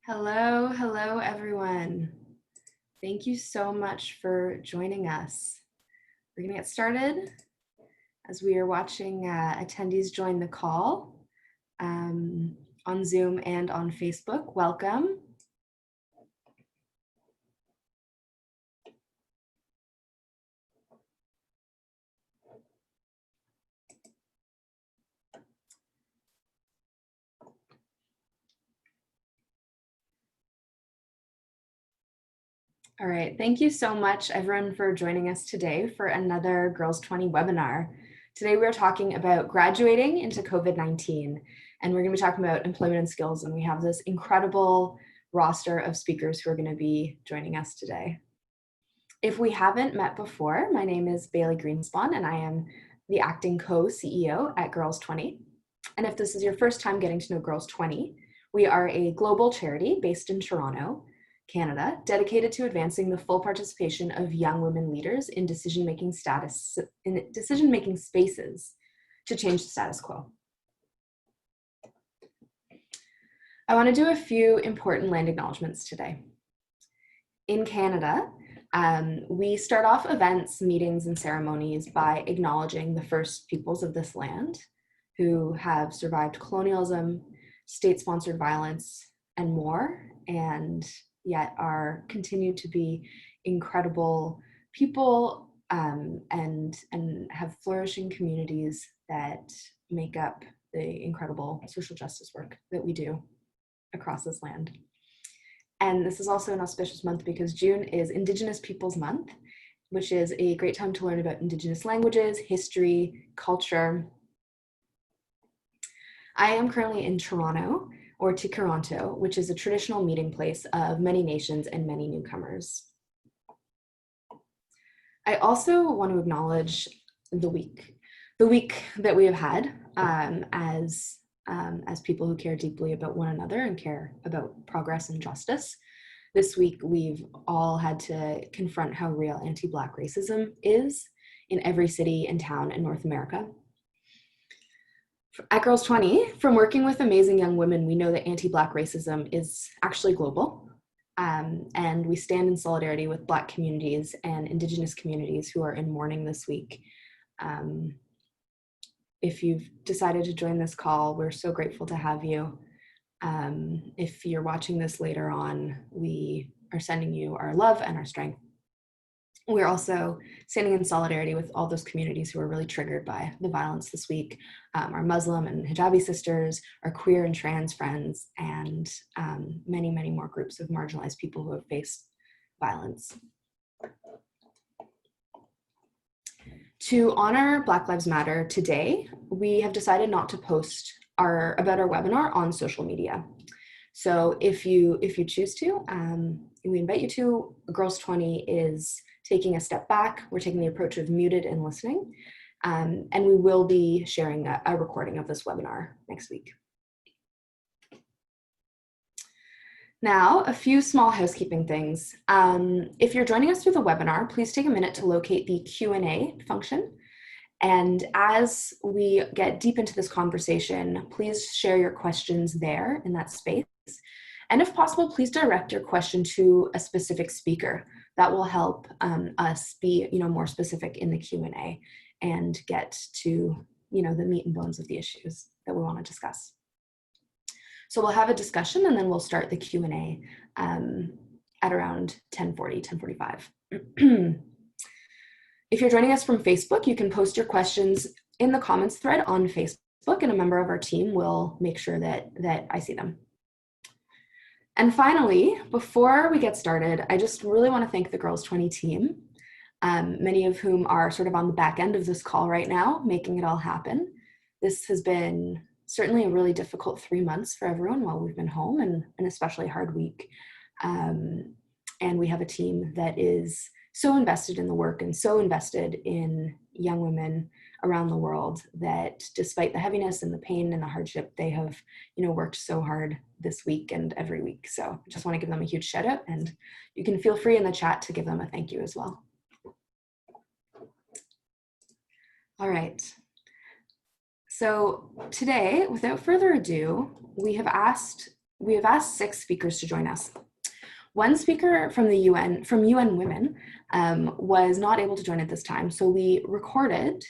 Hello everyone. Thank you so much for joining us. We're gonna get started as we are watching attendees join the call on Zoom and on Facebook. Welcome. All right, thank you so much everyone for joining us today for another Girls 20 webinar. Today we're talking about graduating into COVID-19, and we're gonna be talking about employment and skills, and we have this incredible roster of speakers who are gonna be joining us today. If we haven't met before, my name is Bailey Greenspan, and I am the acting co-CEO at Girls 20. And if this is your first time getting to know Girls 20, we are a global charity based in Toronto, Canada, dedicated to advancing the full participation of young women leaders in decision-making spaces to change the status quo. I want to do a few important land acknowledgements today. In Canada, we start off events, meetings, and ceremonies by acknowledging the first peoples of this land who have survived colonialism, state-sponsored violence, and more, and yet are continued to be incredible people and have flourishing communities that make up the incredible social justice work that we do across this land. And this is also an auspicious month because June is Indigenous Peoples Month, which is a great time to learn about Indigenous languages, history, culture. I am currently in Toronto, or Toronto, which is a traditional meeting place of many nations and many newcomers. I also want to acknowledge the week that we have had as people who care deeply about one another and care about progress and justice. This week, we've all had to confront how real anti-Black racism is in every city and town in North America. At Girls 20, from working with amazing young women, we know that anti-Black racism is actually global. And we stand in solidarity with Black communities and Indigenous communities who are in mourning this week. If you've decided to join this call, we're so grateful to have you. If you're watching this later on, we are sending you our love and our strength. We're also standing in solidarity with all those communities who are really triggered by the violence this week, our Muslim and hijabi sisters, our queer and trans friends, and many, many more groups of marginalized people who have faced violence. To honor Black Lives Matter today, we have decided not to post about our webinar on social media. So if you choose to, we invite you to. Girls 20 is taking a step back. We're taking the approach of muted and listening, and we will be sharing a recording of this webinar next week. Now, a few small housekeeping things. If you're joining us through the webinar, please take a minute to locate the Q&A function. And as we get deep into this conversation, please share your questions there in that space. And if possible, please direct your question to a specific speaker. That will help us be more specific in the Q&A and get to the meat and bones of the issues that we want to discuss. So we'll have a discussion and then we'll start the Q&A at around 10:40, 10:45. If you're joining us from Facebook, you can post your questions in the comments thread on Facebook, and a member of our team will make sure that I see them. And finally, before we get started, I just really want to thank the Girls 20 team, many of whom are sort of on the back end of this call right now, making it all happen. This has been certainly a really difficult 3 months for everyone while we've been home, and an especially hard week. And we have a team that is so invested in the work and so invested in young women around the world that despite the heaviness and the pain and the hardship, they have worked so hard this week and every week. So I just want to give them a huge shout out, and you can feel free in the chat to give them a thank you as well. All right. So today, without further ado, we have asked we have asked 6 speakers to join us. One speaker from the UN Women, was not able to join at this time, so we recorded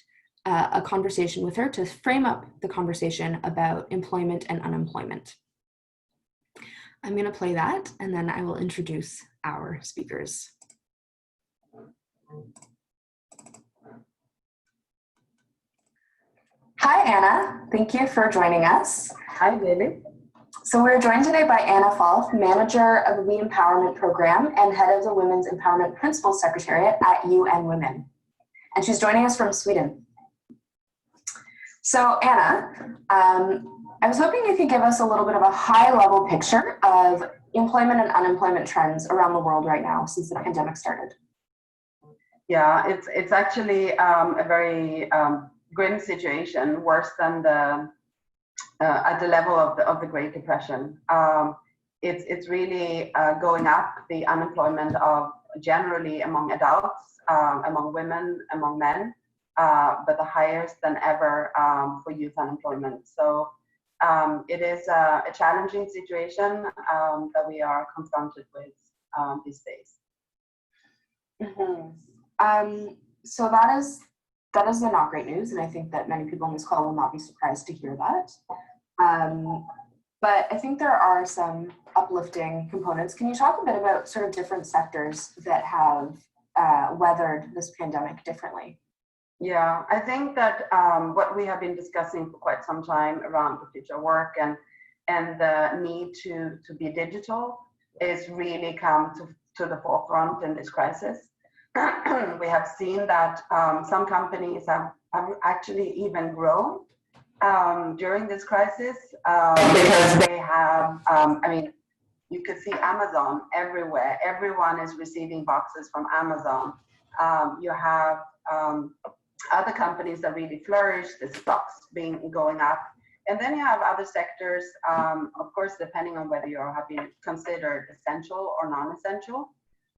a conversation with her to frame up the conversation about employment and unemployment. I'm going to play that, and then I will introduce our speakers. Hi, Anna. Thank you for joining us. Hi, Lily. So we're joined today by Anna Falk, manager of the Empowerment Program and head of the Women's Empowerment Principal Secretariat at UN Women. And she's joining us from Sweden. So Anna, I was hoping you could give us a little bit of a high-level picture of employment and unemployment trends around the world right now since the pandemic started. Yeah, it's actually a very grim situation, worse than the at the level of the Great Depression. It's really going up, the unemployment of generally among adults, among women, among men, but the highest than ever for youth unemployment. So it is a challenging situation that we are confronted with these days. Mm-hmm. So that is the not great news, and I think that many people on this call will not be surprised to hear that. But I think there are some uplifting components. Can you talk a bit about sort of different sectors that have weathered this pandemic differently? Yeah, I think that what we have been discussing for quite some time around the future work and the need to be digital is really come to the forefront in this crisis. We have seen that some companies have actually even grown during this crisis because they have, I mean, you could see Amazon everywhere. Everyone is receiving boxes from Amazon. You have other companies that really flourish, the stocks going up. And then you have other sectors, of course, depending on whether you have been considered essential or non-essential.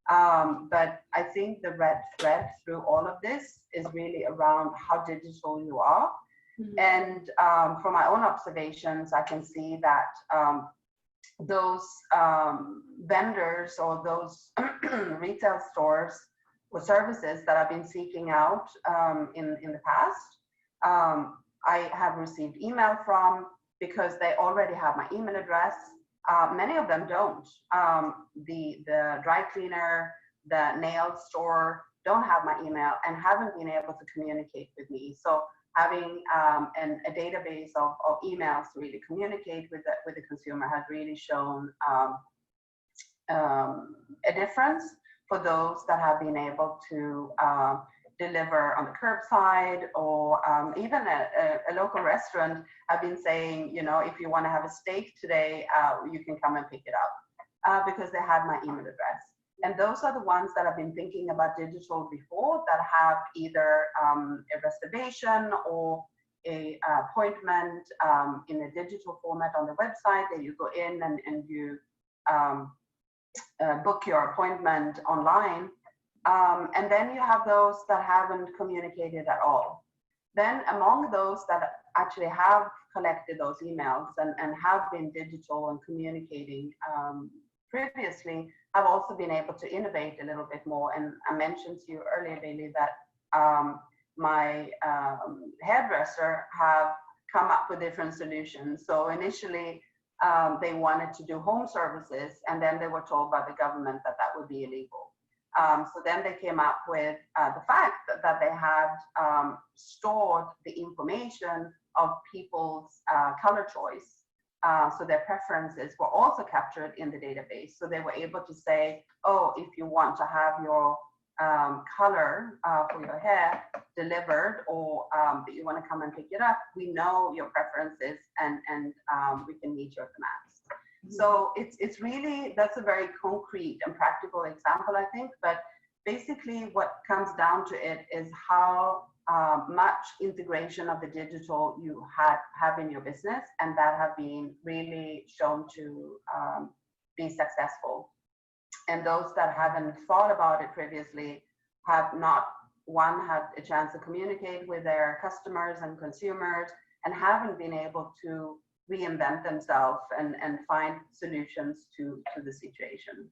But I think the red thread through all of this is really around how digital you are. Mm-hmm. And from my own observations, I can see that those vendors or those retail stores or services that I've been seeking out in the past, I have received email from because they already have my email address. Many of them don't. The dry cleaner, the nail store don't have my email and haven't been able to communicate with me. So having a database of emails to really communicate with the consumer has really shown a difference for those that have been able to deliver on the curbside, or even a local restaurant have been saying, you know, if you want to have a steak today, you can come and pick it up because they had my email address. And those are the ones that have been thinking about digital before, that have either a reservation or a appointment in a digital format on the website that you go in and you book your appointment online. And then you have those that haven't communicated at all. Then among those that actually have collected those emails and have been digital and communicating previously, have also been able to innovate a little bit more. And I mentioned to you earlier, Bailey, that my hairdresser have come up with different solutions. So initially, they wanted to do home services, and then they were told by the government that that would be illegal. So then they came up with the fact that they had stored the information of people's color choice. So their preferences were also captured in the database. So they were able to say, oh, if you want to have your color for your hair delivered, or that you want to come and pick it up, we know your preferences and we can meet your demands. So it's really, that's a very concrete and practical example, I think. But basically what comes down to it is how much integration of the digital you have in your business, and that have been really shown to be successful. And those that haven't thought about it previously have not, one, had a chance to communicate with their customers and consumers, and haven't been able to reinvent themselves and find solutions to the situation.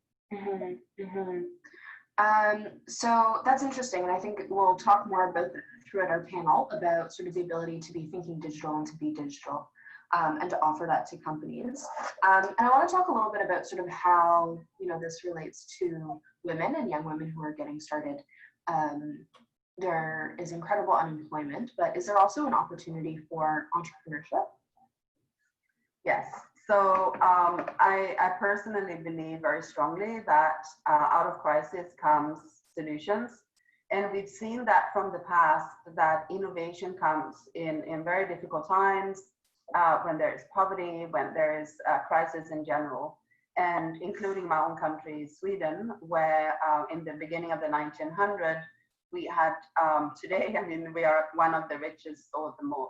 So that's interesting, and I think we'll talk more about throughout our panel about sort of the ability to be thinking digital and to be digital, and to offer that to companies. And I want to talk a little bit about sort of how, you know, this relates to women and young women who are getting started. There is incredible unemployment, but is there also an opportunity for entrepreneurship? Yes. So I personally believe very strongly that out of crisis comes solutions. And we've seen that from the past, that innovation comes in very difficult times, when there is poverty, when there is a crisis in general, and including my own country, Sweden, where in the beginning of the 1900s, we had, today, I mean, we are one of the richest or the more,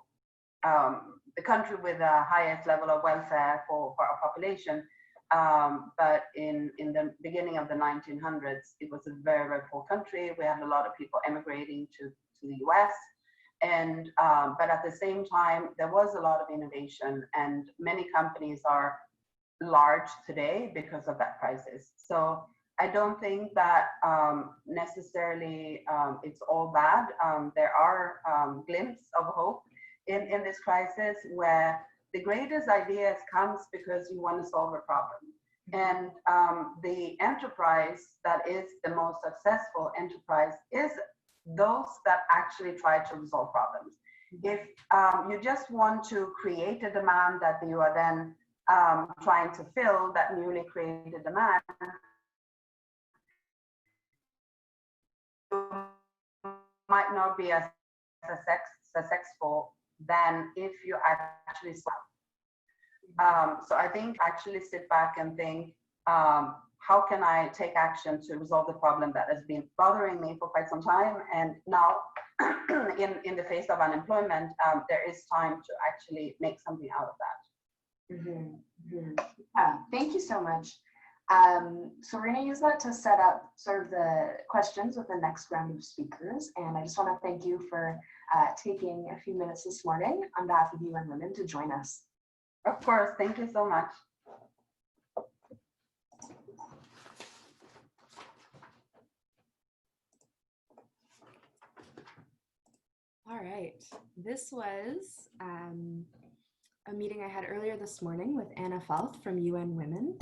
the country with the highest level of welfare for our population. But in the beginning of the 1900s, it was a very, very poor country. We had a lot of people emigrating to the US. And, but at the same time, there was a lot of innovation, and many companies are large today because of that crisis. So I don't think that necessarily it's all bad. There are glimpses of hope in this crisis, where the greatest ideas comes because you want to solve a problem. And the enterprise that is the most successful enterprise is those that actually try to resolve problems. If you just want to create a demand that you are then trying to fill, that newly created demand, you might not be as successful than if you actually solve. So I think actually sit back and think, how can I take action to resolve the problem that has been bothering me for quite some time? And now, in the face of unemployment, there is time to actually make something out of that. Thank you so much. So we're going to use that to set up sort of the questions with the next round of speakers. And I just want to thank you for taking a few minutes this morning on behalf of UN Women to join us. Of course, thank you so much. All right, this was a meeting I had earlier this morning with Anna Falth from UN Women.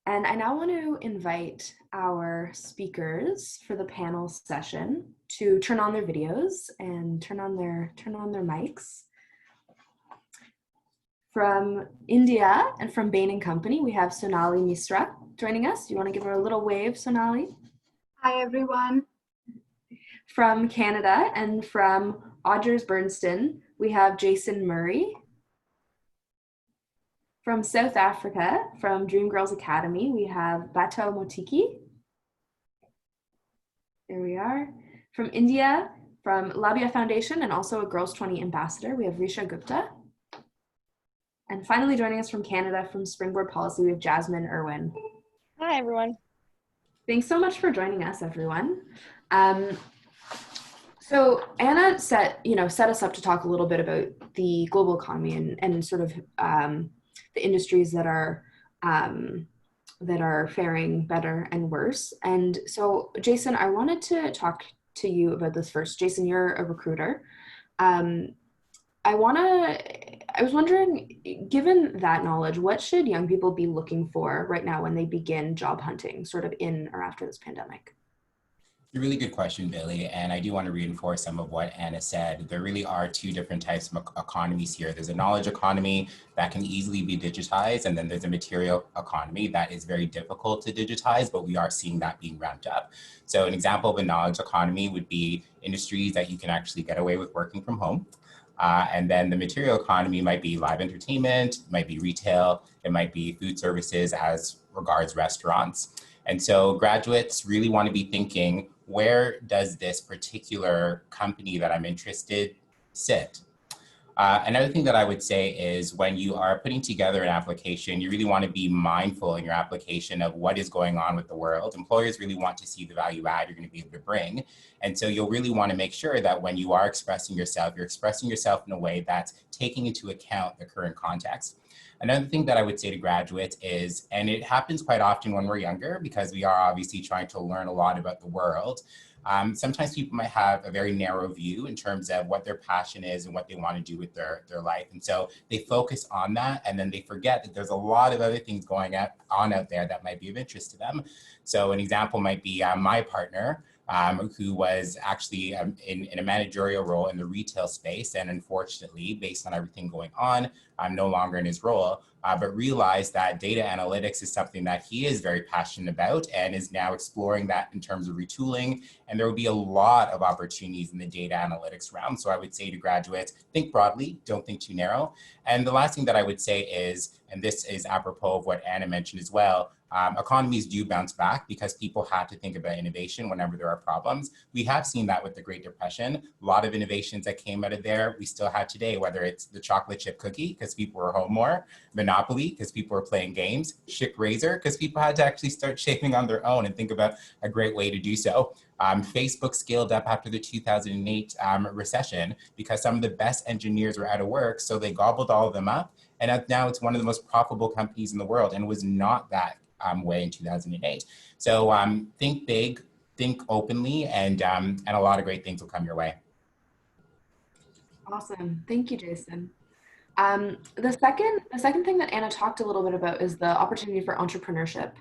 And I now want to invite our speakers for the panel session to turn on their videos and turn on their mics. From India and from Bain & Company, we have Sonali Misra joining us. Do you want to give her a little wave, Sonali? Hi, everyone. From Canada and from Odgers Bernston, we have Jason Murray. From South Africa, from Dream Girls Academy, we have Bato Motiki. There we are. From India, from Labia Foundation and also a Girls 20 ambassador, we have Risha Gupta. And finally joining us from Canada, from Springboard Policy, we have Jasmine Irwin. Hi, everyone. Thanks so much for joining us, everyone. So Anna set us up to talk a little bit about the global economy and sort of the industries that are faring better and worse. And so, Jason, I wanted to talk to you about this first. Jason, you're a recruiter. I was wondering, given that knowledge, what should young people be looking for right now when they begin job hunting, sort of in or after this pandemic? A really good question, Billy. And I do want to reinforce some of what Anna said. There really are two different types of economies here. There's a knowledge economy that can easily be digitized. And then there's a material economy that is very difficult to digitize, but we are seeing that being ramped up. So an example of a knowledge economy would be industries that you can actually get away with working from home. And then the material economy might be live entertainment, it might be retail, it might be food services as regards restaurants. And so graduates really want to be thinking, where does this particular company that I'm interested sit? Another thing that I would say is when you are putting together an application, you really want to be mindful in your application of what is going on with the world. Employers really want to see the value add you're going to be able to bring. And so you'll really want to make sure that when you are expressing yourself, you're expressing yourself in a way that's taking into account the current context. Another thing that I would say to graduates is, and it happens quite often when we're younger because we are obviously trying to learn a lot about the world. Sometimes people might have a very narrow view in terms of what their passion is and what they want to do with their life. And so they focus on that and then they forget that there's a lot of other things going on out there that might be of interest to them. So an example might be my partner, who was actually in a managerial role in the retail space. And unfortunately, based on everything going on, I'm no longer in his role, but realized that data analytics is something that he is very passionate about and is now exploring that in terms of retooling. And there will be a lot of opportunities in the data analytics realm. So I would say to graduates, think broadly, don't think too narrow. And the last thing that I would say is, and this is apropos of what Anna mentioned as well, economies do bounce back because people have to think about innovation whenever there are problems. We have seen that with the Great Depression. A lot of innovations that came out of there, we still have today, whether it's the chocolate chip cookie, because people were home more, Monopoly, because people were playing games, Schick Razor, because people had to actually start shaving on their own and think about a great way to do so. Facebook scaled up after the 2008 recession because some of the best engineers were out of work, so they gobbled all of them up. And now it's one of the most profitable companies in the world, and it was not that way in 2008. So think big, think openly, and a lot of great things will come your way. Awesome. Thank you, Jason. The second thing that Anna talked a little bit about is the opportunity for entrepreneurship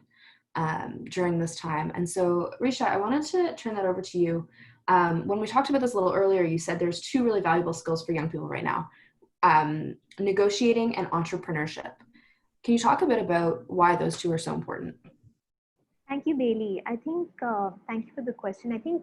during this time. And so, Risha, I wanted to turn that over to you. When we talked about this a little earlier, you said there's two really valuable skills for young people right now, negotiating and entrepreneurship. Can you talk a bit about why those two are so important? Thank you, Bailey. I think, thank you for the question. I think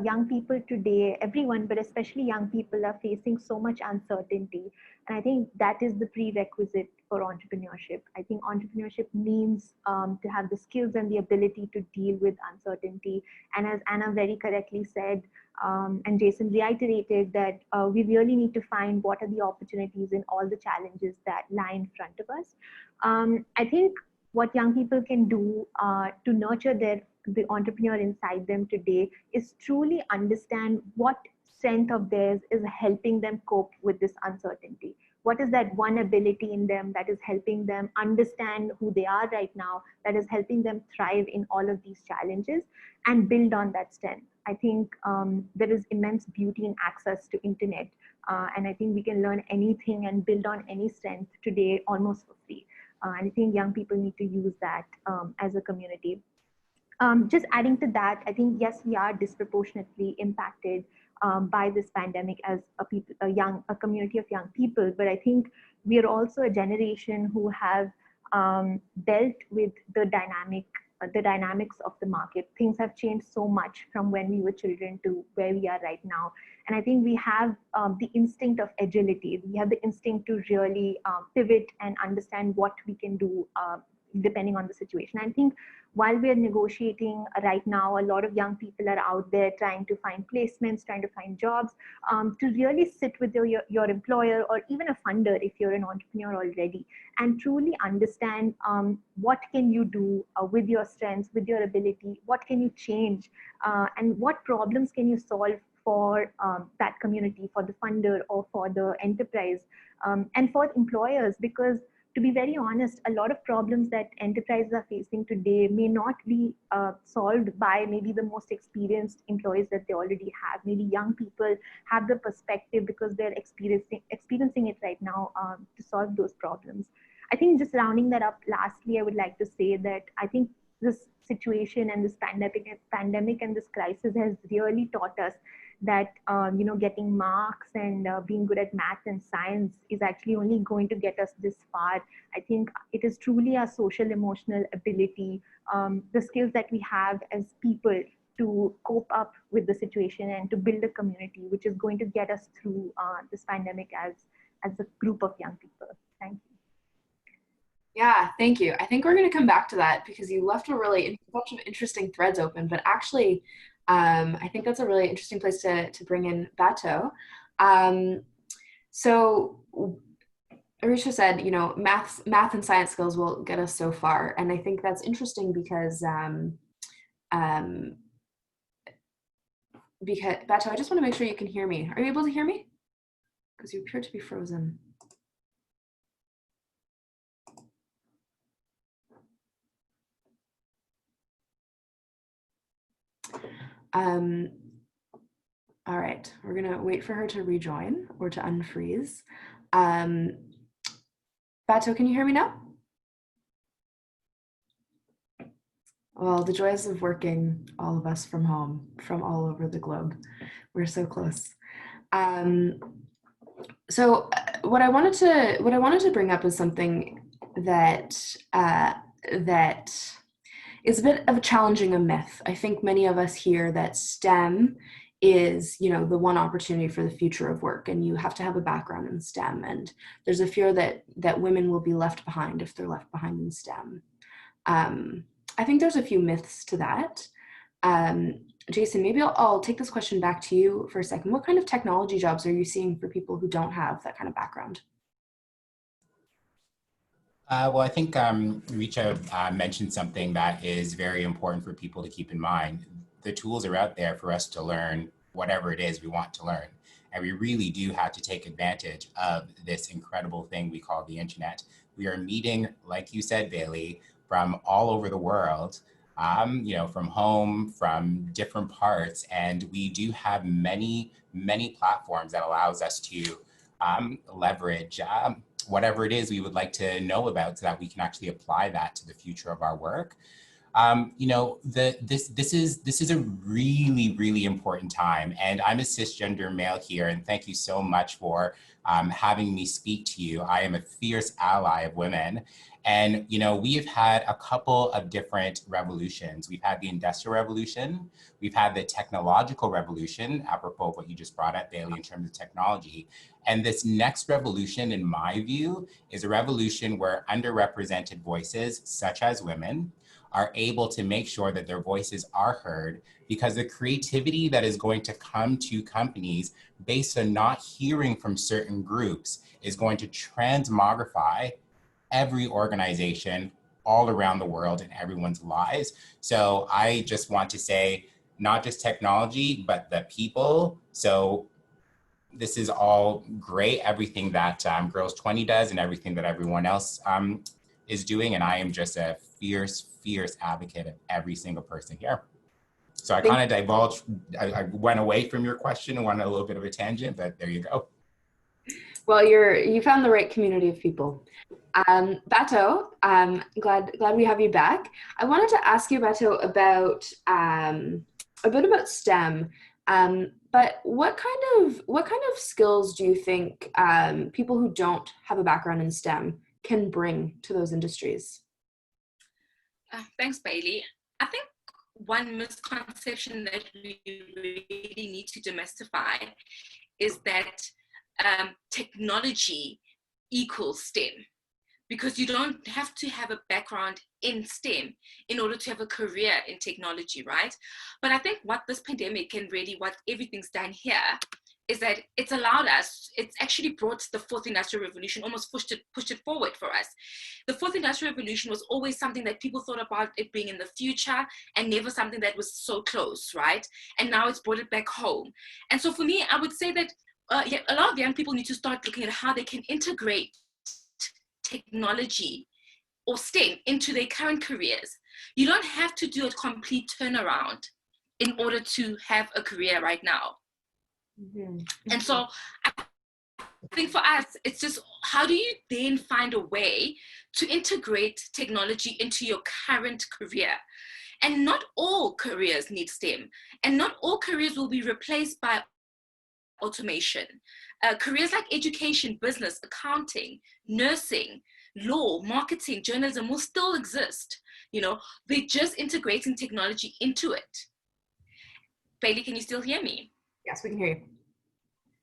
young people today, everyone, but especially young people, are facing so much uncertainty. And I think that is the prerequisite for entrepreneurship. I think entrepreneurship means to have the skills and the ability to deal with uncertainty. And as Anna very correctly said, and Jason reiterated, that we really need to find what are the opportunities in all the challenges that lie in front of us. I think what young people can do to nurture the entrepreneur inside them today is truly understand what strength of theirs is helping them cope with this uncertainty. What is that one ability in them that is helping them understand who they are right now, that is helping them thrive in all of these challenges, and build on that strength. I think there is immense beauty in access to internet. And I think we can learn anything and build on any strength today almost for free. And I think young people need to use that as a community. Just adding to that, I think, yes, we are disproportionately impacted by this pandemic as a community of young people. But I think we are also a generation who have dealt with the dynamics of the market. Things have changed so much from when we were children to where we are right now. And I think we have the instinct of agility. We have the instinct to really pivot and understand what we can do depending on the situation. I think while we're negotiating right now, a lot of young people are out there trying to find placements, trying to find jobs, to really sit with your employer or even a funder if you're an entrepreneur already, and truly understand what can you do with your strengths, with your ability, what can you change, and what problems can you solve for that community, for the funder or for the enterprise, and for employers. Because to be very honest, a lot of problems that enterprises are facing today may not be solved by maybe the most experienced employees that they already have. Maybe young people have the perspective because they're experiencing it right now to solve those problems. I think just rounding that up, lastly, I would like to say that I think this situation and this pandemic and this crisis has really taught us that getting marks and being good at math and science is actually only going to get us this far. I think it is truly our social emotional ability, the skills that we have as people to cope up with the situation and to build a community, which is going to get us through this pandemic as a group of young people. Thank you. Yeah, thank you. I think we're going to come back to that because you left a bunch of interesting threads open, but actually, I think that's a really interesting place to bring in Bato. So Arisha said, you know, math and science skills will get us so far. And I think that's interesting um, because Bato, I just want to make sure you can hear me. Are you able to hear me? Because you appear to be frozen. All right, we're gonna wait for her to rejoin or to unfreeze. Bato, can you hear me now? Well, the joys of working, all of us from home, from all over the globe. We're so close. So what I wanted to bring up is something that that is a bit of challenging a myth. I think many of us hear that STEM is, you know, the one opportunity for the future of work, and you have to have a background in STEM. And there's a fear that women will be left behind if they're left behind in STEM. I think there's a few myths to that. Jason, maybe I'll take this question back to you for a second. What kind of technology jobs are you seeing for people who don't have that kind of background? Well, I think Richa mentioned something that is very important for people to keep in mind. The tools are out there for us to learn whatever it is we want to learn. And we really do have to take advantage of this incredible thing we call the internet. We are meeting, like you said, Bailey, from all over the world, you know, from home, from different parts. And we do have many, many platforms that allows us to leverage whatever it is we would like to know about so that we can actually apply that to the future of our work. You know, this is a really, really important time. And I'm a cisgender male here, and thank you so much for having me speak to you. I am a fierce ally of women. And, you know, we've had a couple of different revolutions. We've had the Industrial Revolution, we've had the technological revolution, apropos of what you just brought up, Bailey, in terms of technology. And this next revolution, in my view, is a revolution where underrepresented voices, such as women, are able to make sure that their voices are heard, because the creativity that is going to come to companies based on not hearing from certain groups is going to transmogrify every organization all around the world in everyone's lives. So I just want to say, not just technology, but the people. So this is all great, everything that Girls 20 does and everything that everyone else is doing. And I am just a fierce, fierce advocate of every single person here. So I kind of divulged, I went away from your question and went on a little bit of a tangent, but there you go. Well, you found the right community of people. Bato, glad we have you back. I wanted to ask you, Bato, about a bit about STEM. But what kind of skills do you think people who don't have a background in STEM can bring to those industries? Thanks, Bailey. I think one misconception that we really need to demystify is that technology equals STEM, because you don't have to have a background in STEM in order to have a career in technology, right? But I think what this pandemic and really what everything's done here is that it's allowed us, it's actually brought the fourth industrial revolution, almost pushed it forward for us. The fourth industrial revolution was always something that people thought about it being in the future and never something that was so close, right? And now it's brought it back home. And so for me, I would say that a lot of young people need to start looking at how they can integrate technology or STEM into their current careers. You don't have to do a complete turnaround in order to have a career right now. Mm-hmm. And so I think for us, it's just how do you then find a way to integrate technology into your current career? And not all careers need STEM, and not all careers will be replaced by automation. Careers like education, business, accounting, nursing, law, marketing, journalism will still exist. You know, they're just integrating technology into it. Bailey, can you still hear me? Yes, we can hear you.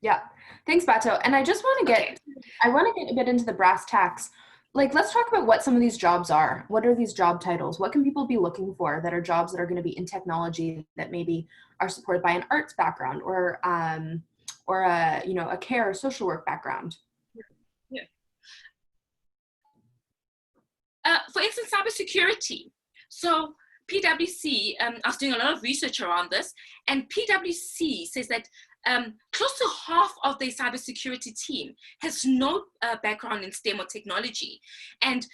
Yeah, thanks, Bato. And I just want to get, I want to get a bit into the brass tacks. Like, let's talk about what some of these jobs are. What are these job titles? What can people be looking for that are jobs that are going to be in technology that maybe are supported by an arts background or or a, you know, a care or social work background? Yeah. For instance, cybersecurity. So PwC, I was doing a lot of research around this, and PwC says that close to half of their cybersecurity team has no background in STEM or technology. And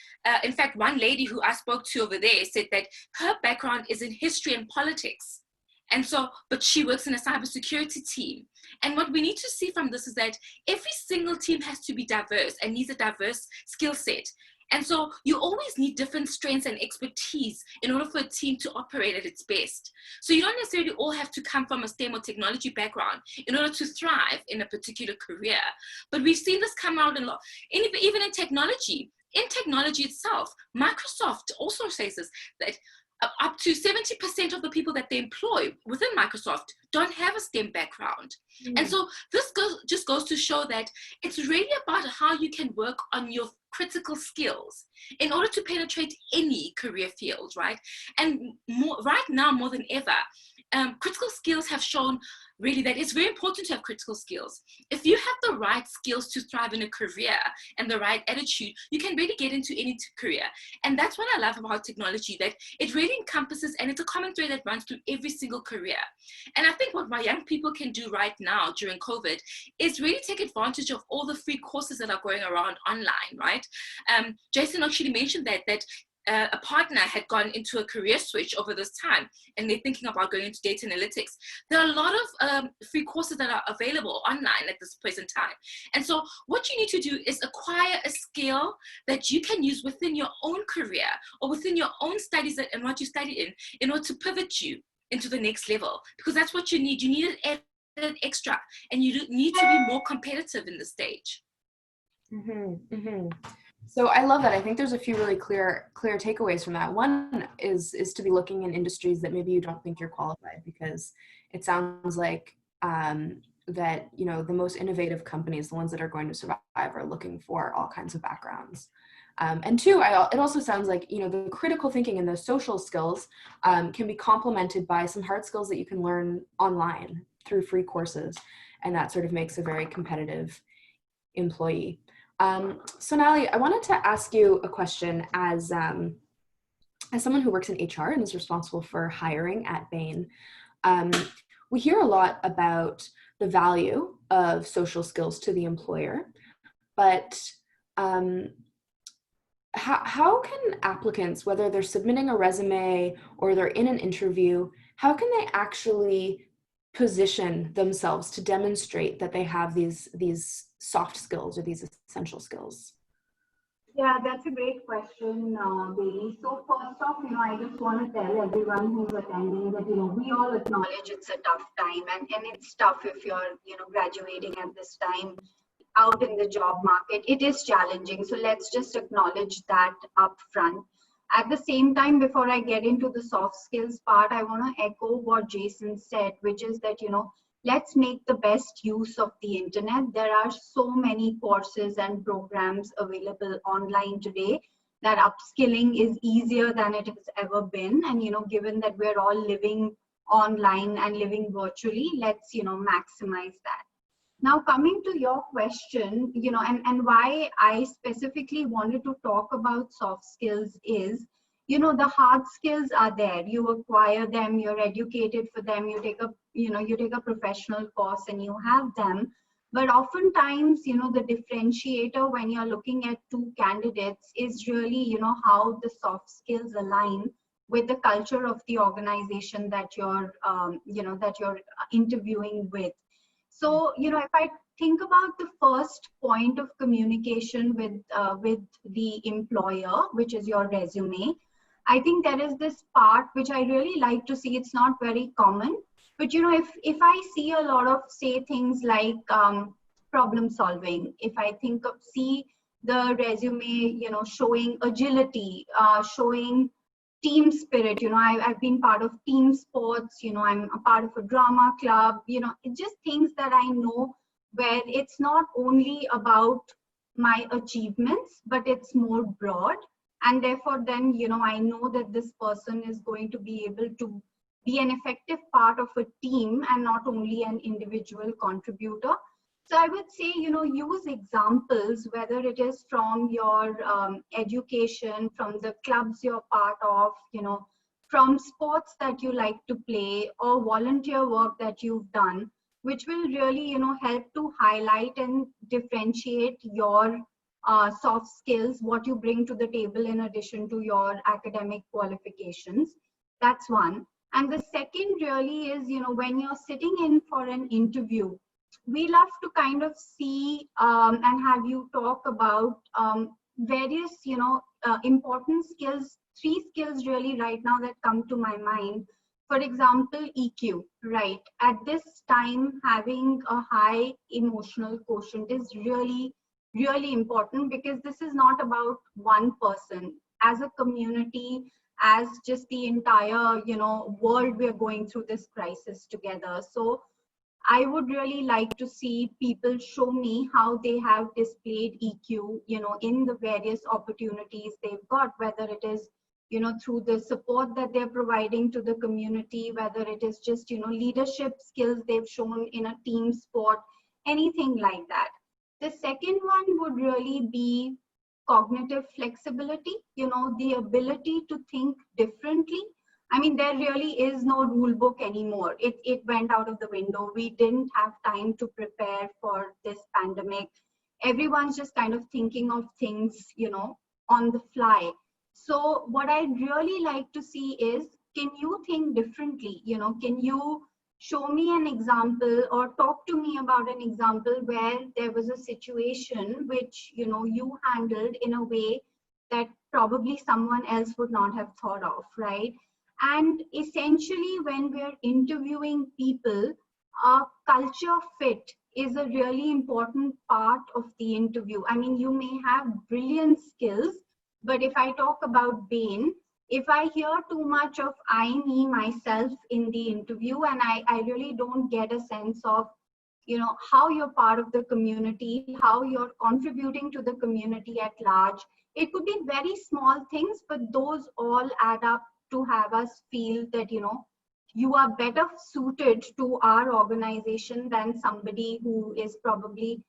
in fact, one lady who I spoke to over there said that her background is in history and politics. And so, but she works in a cybersecurity team. And what we need to see from this is that every single team has to be diverse and needs a diverse skill set. And so you always need different strengths and expertise in order for a team to operate at its best. So you don't necessarily all have to come from a STEM or technology background in order to thrive in a particular career. But we've seen this come out a lot, even in technology. In technology itself, Microsoft also says this, that up to 70% of the people that they employ within Microsoft don't have a STEM background. And so this just goes to show that it's really about how you can work on your critical skills in order to penetrate any career field, right? And right now, more than ever, critical skills have shown really that it's very important to have critical skills. If you have the right skills to thrive in a career and the right attitude, you can really get into any career. And that's what I love about technology, that it really encompasses, and it's a common thread that runs through every single career. And I think what my young people can do right now during COVID is really take advantage of all the free courses that are going around online, right? Jason actually mentioned that a partner had gone into a career switch over this time, and they're thinking about going into data analytics. There are a lot of free courses that are available online at this present time. And so what you need to do is acquire a skill that you can use within your own career or within your own studies and what you study in order to pivot you into the next level, because that's what you need. You need an added extra, and you need to be more competitive in this stage. So I love that. I think there's a few really clear takeaways from that. One is to be looking in industries that maybe you don't think you're qualified, because it sounds like that, you know, the most innovative companies, the ones that are going to survive, are looking for all kinds of backgrounds. And two, it also sounds like, you know, the critical thinking and the social skills can be complemented by some hard skills that you can learn online through free courses, and that sort of makes a very competitive employee. Sonali, I wanted to ask you a question as someone who works in HR and is responsible for hiring at Bain. We hear a lot about the value of social skills to the employer, but how can applicants, whether they're submitting a resume or they're in an interview, how can they actually position themselves to demonstrate that they have these soft skills or these essential skills? Yeah, that's a great question, Bailey. So first off, I just want to tell everyone who's attending that, we all acknowledge it's a tough time, and it's tough if you're, graduating at this time out in the job market. It is challenging. So let's just acknowledge that up front. At the same time, before I get into the soft skills part, I want to echo what Jason said, which is that, let's make the best use of the internet. There are so many courses and programs available online today that upskilling is easier than it has ever been. And, given that we're all living online and living virtually, let's, maximize that. Now, coming to your question, and why I specifically wanted to talk about soft skills is, the hard skills are there. You acquire them, you're educated for them, you take a professional course and you have them. But oftentimes, the differentiator when you're looking at two candidates is really, how the soft skills align with the culture of the organization that you're, that you're interviewing with. So, if I think about the first point of communication with the employer, which is your resume, I think there is this part which I really like to see. It's not very common, but if I see a lot of, say, things like problem solving, if I see the resume, showing agility, showing team spirit, I've been part of team sports, I'm a part of a drama club, it's just things that I know where it's not only about my achievements, but it's more broad. And therefore then, I know that this person is going to be able to be an effective part of a team and not only an individual contributor. So I would say, use examples, whether it is from your education, from the clubs you're part of, from sports that you like to play, or volunteer work that you've done, which will really, help to highlight and differentiate your soft skills, what you bring to the table in addition to your academic qualifications. That's one. And the second really is, when you're sitting in for an interview, we love to kind of see and have you talk about various, important skills, three skills really right now that come to my mind. For example, EQ, right? At this time, having a high emotional quotient is really, really important, because this is not about one person. As a community, as just the entire, world, we're going through this crisis together. So I would really like to see people show me how they have displayed EQ, in the various opportunities they've got, whether it is, through the support that they're providing to the community, whether it is just, leadership skills they've shown in a team sport, anything like that. The second one would really be cognitive flexibility, the ability to think differently. I mean, there really is no rule book anymore. It went out of the window. We didn't have time to prepare for this pandemic. Everyone's just kind of thinking of things, on the fly. So what I'd really like to see is, can you think differently? Can you show me an example or talk to me about an example where there was a situation which, you handled in a way that probably someone else would not have thought of, right? And essentially, when we're interviewing people, culture fit is a really important part of the interview. I mean, you may have brilliant skills, but if I talk about Bain, if I hear too much of I, me, myself in the interview, and I really don't get a sense of, how you're part of the community, how you're contributing to the community at large. It could be very small things, but those all add up to have us feel that, you are better suited to our organization than somebody who is probably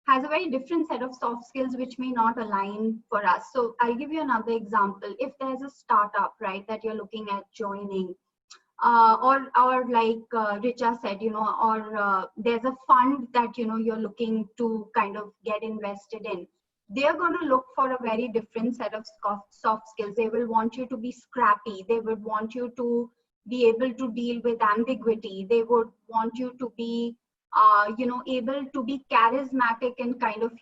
has a very different set of soft skills which may not align for us. So I'll give you another example. If there's a startup, right, that you're looking at joining, or like Richa said, or there's a fund that, you're looking to kind of get invested in, they're going to look for a very different set of soft skills. They will want you to be scrappy. They would want you to be able to deal with ambiguity. They would want you to be, able to be charismatic and kind of,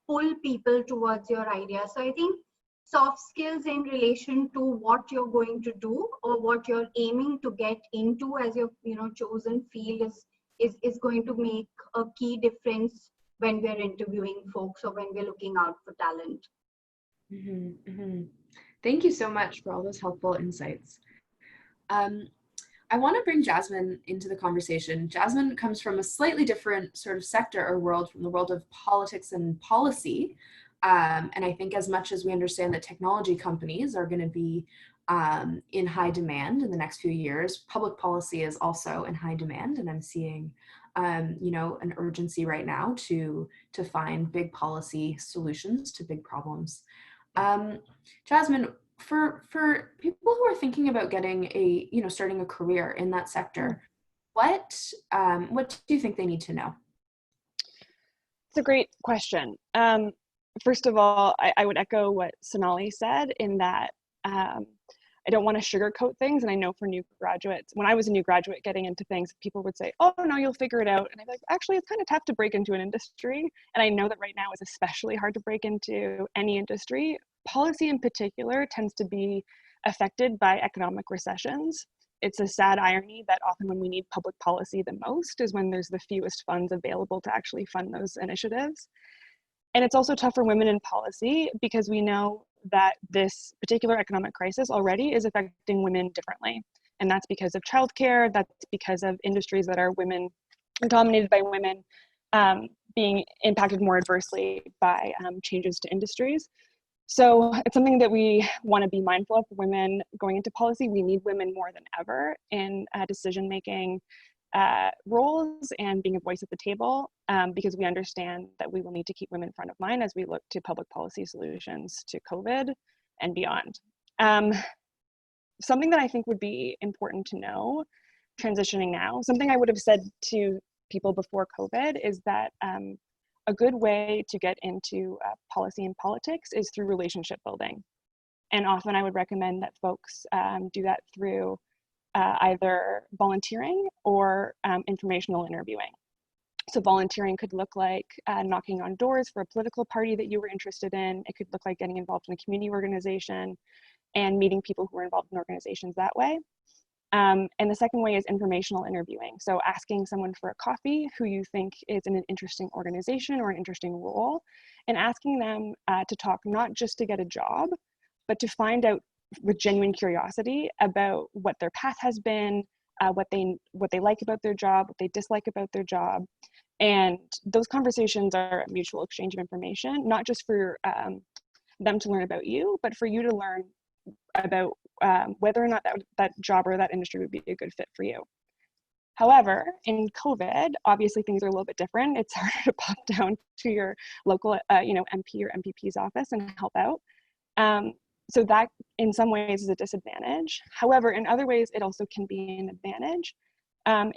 pull people towards your idea. So I think soft skills in relation to what you're going to do or what you're aiming to get into as your, chosen field is going to make a key difference when we're interviewing folks or when we're looking out for talent. Mm-hmm, mm-hmm. Thank you so much for all those helpful insights. I want to bring Jasmine into the conversation. Jasmine comes from a slightly different sort of sector or world, from the world of politics and policy. And I think as much as we understand that technology companies are going to be in high demand in the next few years, public policy is also in high demand. And I'm seeing an urgency right now to find big policy solutions to big problems. Jasmine, for people who are thinking about getting starting a career in that sector, what do you think they need to know? It's a great question. First of all, I would echo what Sonali said in that I don't want to sugarcoat things. And I know for new graduates, when I was a new graduate getting into things, people would say, oh, no, you'll figure it out. And I'm like, actually, it's kind of tough to break into an industry. And I know that right now is especially hard to break into any industry. Policy in particular tends to be affected by economic recessions. It's a sad irony that often when we need public policy the most is when there's the fewest funds available to actually fund those initiatives. And it's also tough for women in policy because we know that this particular economic crisis already is affecting women differently. And that's because of childcare, that's because of industries that are dominated by women being impacted more adversely by changes to industries. So it's something that we want to be mindful of for women going into policy. We need women more than ever in decision-making roles and being a voice at the table, because we understand that we will need to keep women front of mind as we look to public policy solutions to COVID and beyond. Something that I think would be important to know, transitioning now, something I would have said to people before COVID is that a good way to get into policy and politics is through relationship building. And often I would recommend that folks do that through either volunteering or informational interviewing. So volunteering could look like knocking on doors for a political party that you were interested in. It could look like getting involved in a community organization and meeting people who are involved in organizations that way. And the second way is informational interviewing. So asking someone for a coffee who you think is in an interesting organization or an interesting role, and asking them to talk not just to get a job, but to find out with genuine curiosity about what their path has been, what they like about their job, what they dislike about their job. And those conversations are a mutual exchange of information, not just for them to learn about you, but for you to learn about whether or not that job or that industry would be a good fit for you. However, in COVID, obviously things are a little bit different. It's harder to pop down to your local MP or MPP's office and help out. So that in some ways is a disadvantage. However, in other ways, it also can be an advantage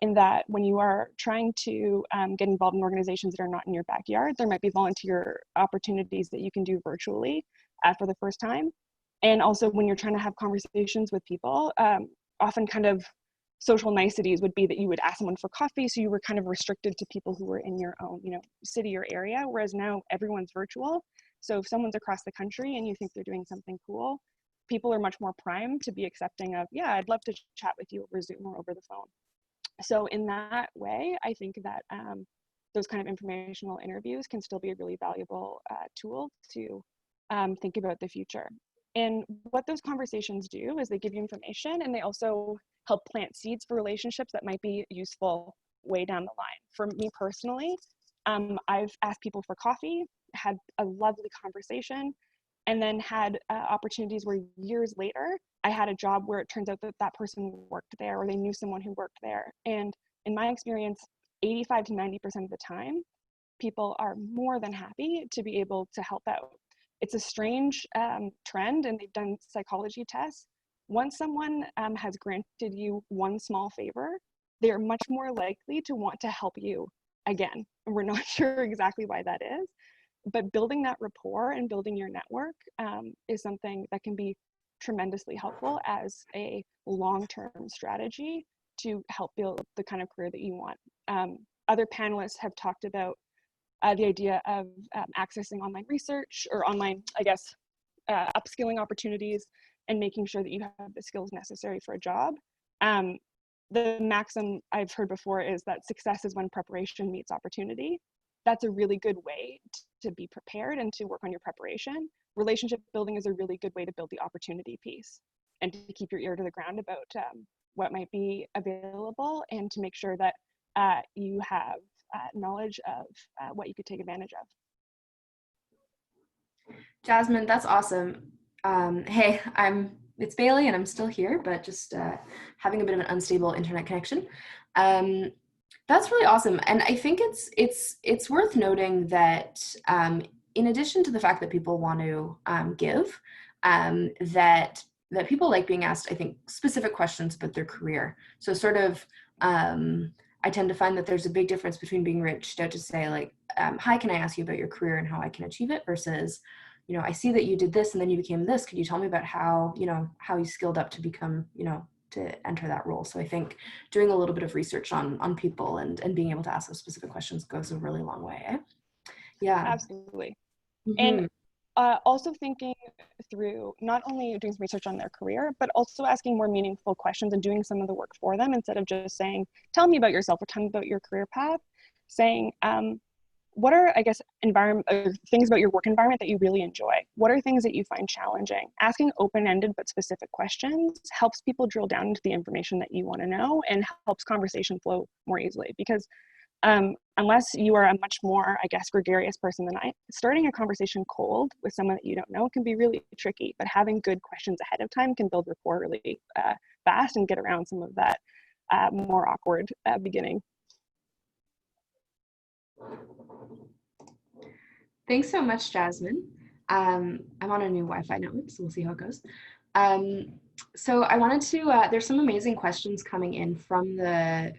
in that when you are trying to get involved in organizations that are not in your backyard, there might be volunteer opportunities that you can do virtually for the first time. And also when you're trying to have conversations with people, often kind of social niceties would be that you would ask someone for coffee, so you were kind of restricted to people who were in your own, city or area, whereas now everyone's virtual. So if someone's across the country and you think they're doing something cool, people are much more primed to be accepting of, yeah, I'd love to chat with you over Zoom or over the phone. So in that way, I think that those kind of informational interviews can still be a really valuable tool to think about the future. And what those conversations do is they give you information, and they also help plant seeds for relationships that might be useful way down the line. For me personally, I've asked people for coffee, had a lovely conversation, and then had opportunities where years later, I had a job where it turns out that that person worked there, or they knew someone who worked there. And in my experience, 85 to 90% of the time, people are more than happy to be able to help out. It's a strange trend, and they've done psychology tests. Once someone has granted you one small favor, they're much more likely to want to help you again. And we're not sure exactly why that is, but building that rapport and building your network is something that can be tremendously helpful as a long-term strategy to help build the kind of career that you want. Other panelists have talked about the idea of accessing online research or online, upskilling opportunities and making sure that you have the skills necessary for a job. The maxim I've heard before is that success is when preparation meets opportunity. That's a really good way to be prepared and to work on your preparation. Relationship building is a really good way to build the opportunity piece and to keep your ear to the ground about what might be available, and to make sure that you have knowledge of what you could take advantage of. Jasmine, that's awesome. Hey, it's Bailey and I'm still here, but just having a bit of an unstable internet connection. That's really awesome. And I think it's worth noting that in addition to the fact that people want to give, that people like being asked, I think, specific questions about their career. So sort of, I tend to find that there's a big difference between being reached out to say like, hi, can I ask you about your career and how I can achieve it, versus, I see that you did this and then you became this. Could you tell me about how you skilled up to become, to enter that role? So I think doing a little bit of research on people and being able to ask those specific questions goes a really long way. Eh? Yeah. Absolutely. Mm-hmm. And also thinking through not only doing some research on their career, but also asking more meaningful questions and doing some of the work for them, instead of just saying, tell me about yourself or tell me about your career path. Saying, what are, things about your work environment that you really enjoy? What are things that you find challenging? Asking open-ended but specific questions helps people drill down into the information that you want to know and helps conversation flow more easily. Because Unless you are a much more, I guess, gregarious person than I, starting a conversation cold with someone that you don't know can be really tricky, but having good questions ahead of time can build rapport really fast and get around some of that more awkward beginning. Thanks so much, Jasmine. I'm on a new Wi-Fi network, so we'll see how it goes. So I wanted to, there's some amazing questions coming in from the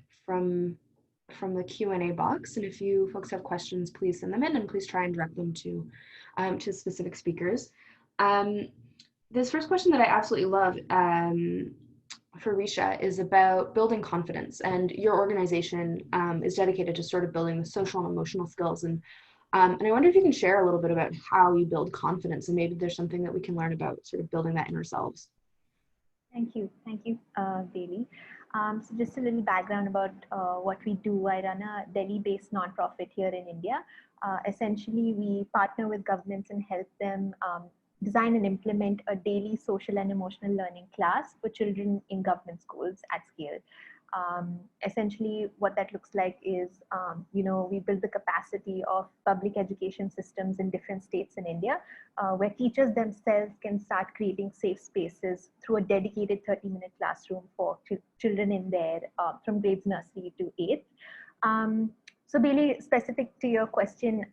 Q&A box, and if you folks have questions, please send them in, and please try and direct them to specific speakers. This first question that I absolutely love for Risha is about building confidence, and your organization is dedicated to sort of building the social and emotional skills, and I wonder if you can share a little bit about how you build confidence, and maybe there's something that we can learn about sort of building that in ourselves. Thank you, Bailey. So just a little background about what we do. I run a Delhi-based nonprofit here in India. Essentially, we partner with governments and help them design and implement a daily social and emotional learning class for children in government schools at scale. Essentially, what that looks like is, we build the capacity of public education systems in different states in India, where teachers themselves can start creating safe spaces through a dedicated 30-minute classroom for children in there from grades nursery to 8th. So Bailey, specific to your question,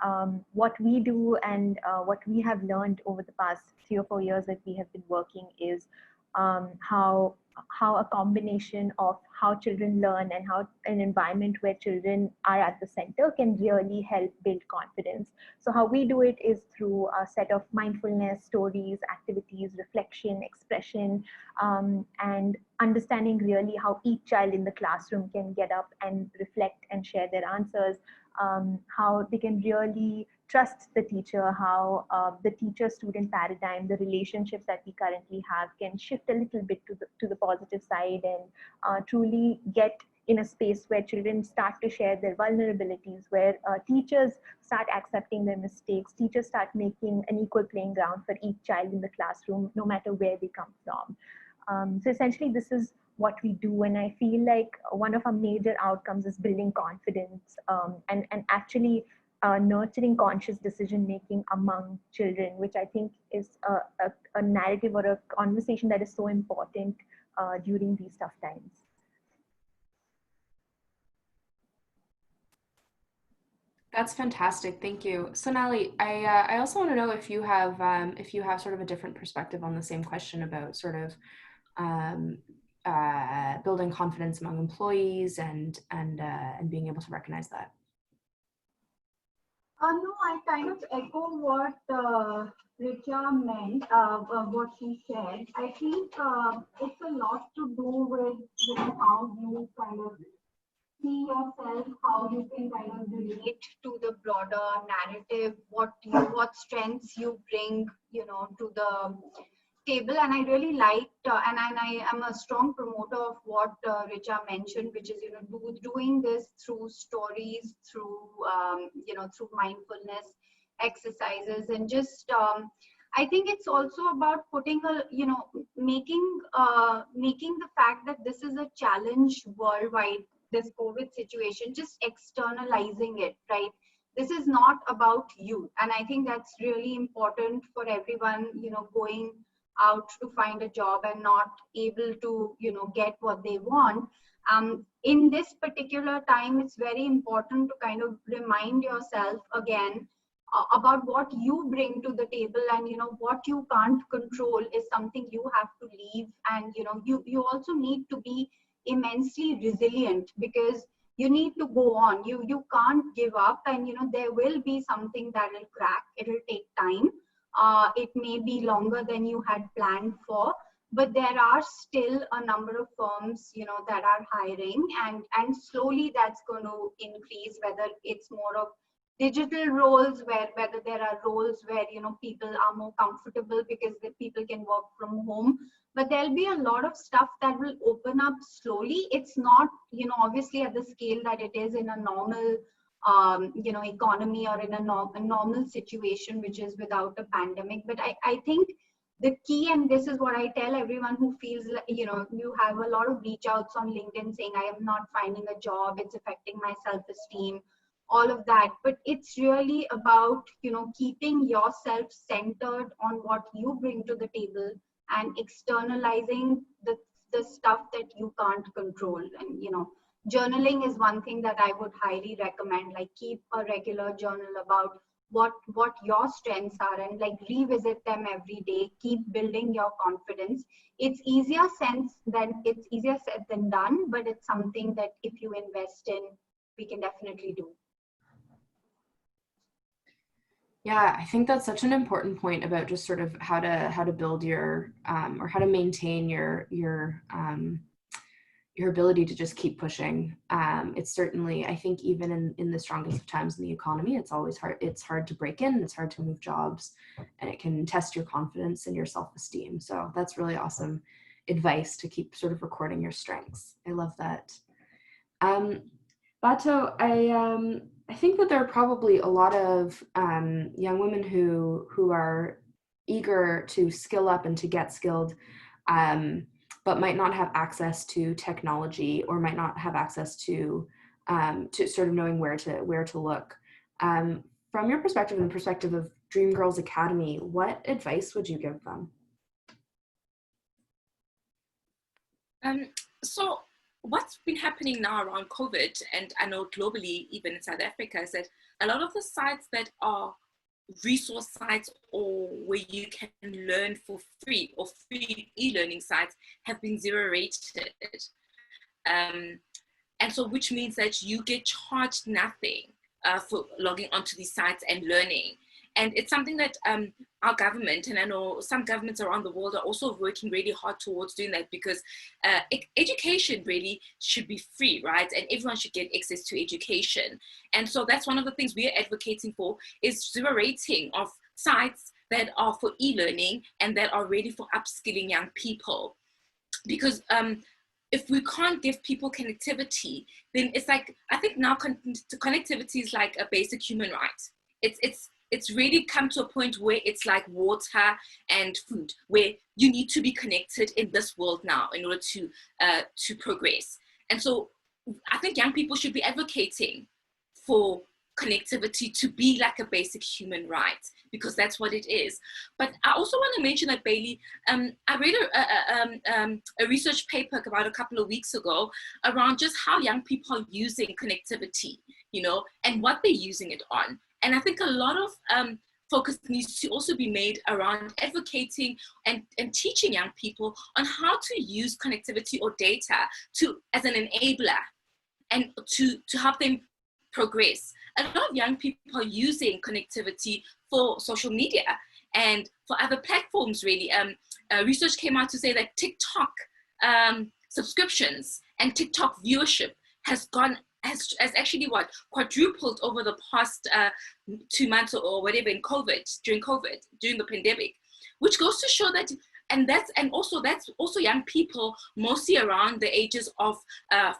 what we do and what we have learned over the past 3 or 4 years that we have been working is how a combination of how children learn and how an environment where children are at the center can really help build confidence. So how we do it is through a set of mindfulness, stories, activities, reflection, expression, and understanding really how each child in the classroom can get up and reflect and share their answers, how they can really trust the teacher, how the teacher-student paradigm, the relationships that we currently have can shift a little bit to the positive side, and truly get in a space where children start to share their vulnerabilities, where teachers start accepting their mistakes, teachers start making an equal playing ground for each child in the classroom, no matter where they come from. So essentially, this is what we do, and I feel like one of our major outcomes is building confidence and actually nurturing conscious decision making among children, which I think is a narrative or a conversation that is so important during these tough times. That's fantastic. Thank you. Sonali, I also want to know if you have sort of a different perspective on the same question about sort of building confidence among employees and being able to recognize that. No, I kind of echo what Richa meant, what she shared. I think it's a lot to do with how you kind of see yourself, how you can kind of relate to the broader narrative, what strengths you bring, to the table. And I really liked, and I am a strong promoter of what Richa mentioned, which is, doing this through stories, through, through mindfulness exercises, and just, I think it's also about putting making the fact that this is a challenge worldwide, this COVID situation, just externalizing it, right? This is not about you. And I think that's really important for everyone, going out to find a job and not able to, get what they want. In this particular time, it's very important to kind of remind yourself again about what you bring to the table, and what you can't control is something you have to leave. And you also need to be immensely resilient, because you need to go on. You can't give up, and there will be something that will crack. It'll take time. It may be longer than you had planned for, but there are still a number of firms that are hiring, and slowly that's going to increase, whether it's more of digital roles, whether there are roles where people are more comfortable because the people can work from home. But there'll be a lot of stuff that will open up slowly. It's not obviously at the scale that it is in a normal economy, or in a normal situation which is without a pandemic. But I think the key, and this is what I tell everyone who feels like, you have a lot of reach outs on LinkedIn saying, I am not finding a job, it's affecting my self-esteem, all of that. But it's really about, keeping yourself centered on what you bring to the table and externalizing the stuff that you can't control. And, journaling is one thing that I would highly recommend. Like, keep a regular journal about what your strengths are, and like revisit them every day. Keep building your confidence. It's easier said than done, but it's something that if you invest in, we can definitely do. Yeah, I think that's such an important point about just sort of how to build your or how to maintain your ability to just keep pushing. It's certainly, I think, even in the strongest of times in the economy, it's always hard. It's hard to break in, it's hard to move jobs, and it can test your confidence and your self-esteem. So that's really awesome advice, to keep sort of recording your strengths. I love that. Bato, I think that there are probably a lot of young women who are eager to skill up and to get skilled, but might not have access to technology, or might not have access to sort of knowing where to look. From your perspective and the perspective of Dream Girls Academy, what advice would you give them? So what's been happening now around COVID, and I know globally, even in South Africa, is that a lot of the sites that are resource sites, or where you can learn for free, or free e-learning sites, have been zero rated. And so, which means that you get charged nothing for logging onto these sites and learning. And it's something that our government, and I know some governments around the world, are also working really hard towards doing that, because education really should be free, right? And everyone should get access to education. And so that's one of the things we are advocating for, is zero rating of sites that are for e-learning and that are ready for upskilling young people. Because if we can't give people connectivity, then it's like, I think now connectivity is like a basic human right. It's really come to a point where it's like water and food, where you need to be connected in this world now in order to progress. And so I think young people should be advocating for connectivity to be like a basic human right, because that's what it is. But I also want to mention that, Bailey, I read a research paper about a couple of weeks ago around just how young people are using connectivity, and what they're using it on. And I think a lot of focus needs to also be made around advocating and teaching young people on how to use connectivity or data as an enabler, and to help them progress. A lot of young people are using connectivity for social media and for other platforms, really. Research came out to say that TikTok subscriptions and TikTok viewership has actually quadrupled over the past 2 months or whatever during the pandemic, which goes to show that, that's also young people, mostly around the ages of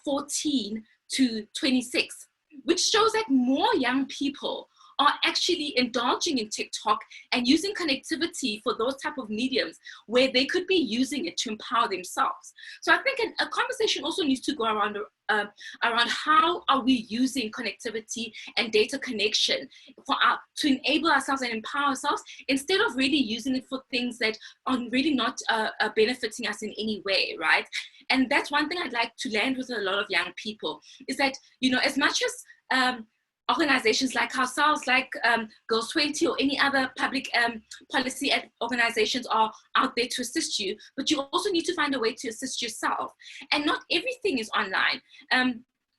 14 to 26, which shows that more young people are actually indulging in TikTok and using connectivity for those type of mediums where they could be using it to empower themselves. So I think a conversation also needs to go around how are we using connectivity and data connection to enable ourselves and empower ourselves, instead of really using it for things that are really not benefiting us in any way, right? And that's one thing I'd like to land with a lot of young people, is that, as much as organizations like ourselves, like Girls 20 or any other public policy organizations are out there to assist you, but you also need to find a way to assist yourself. And not everything is online.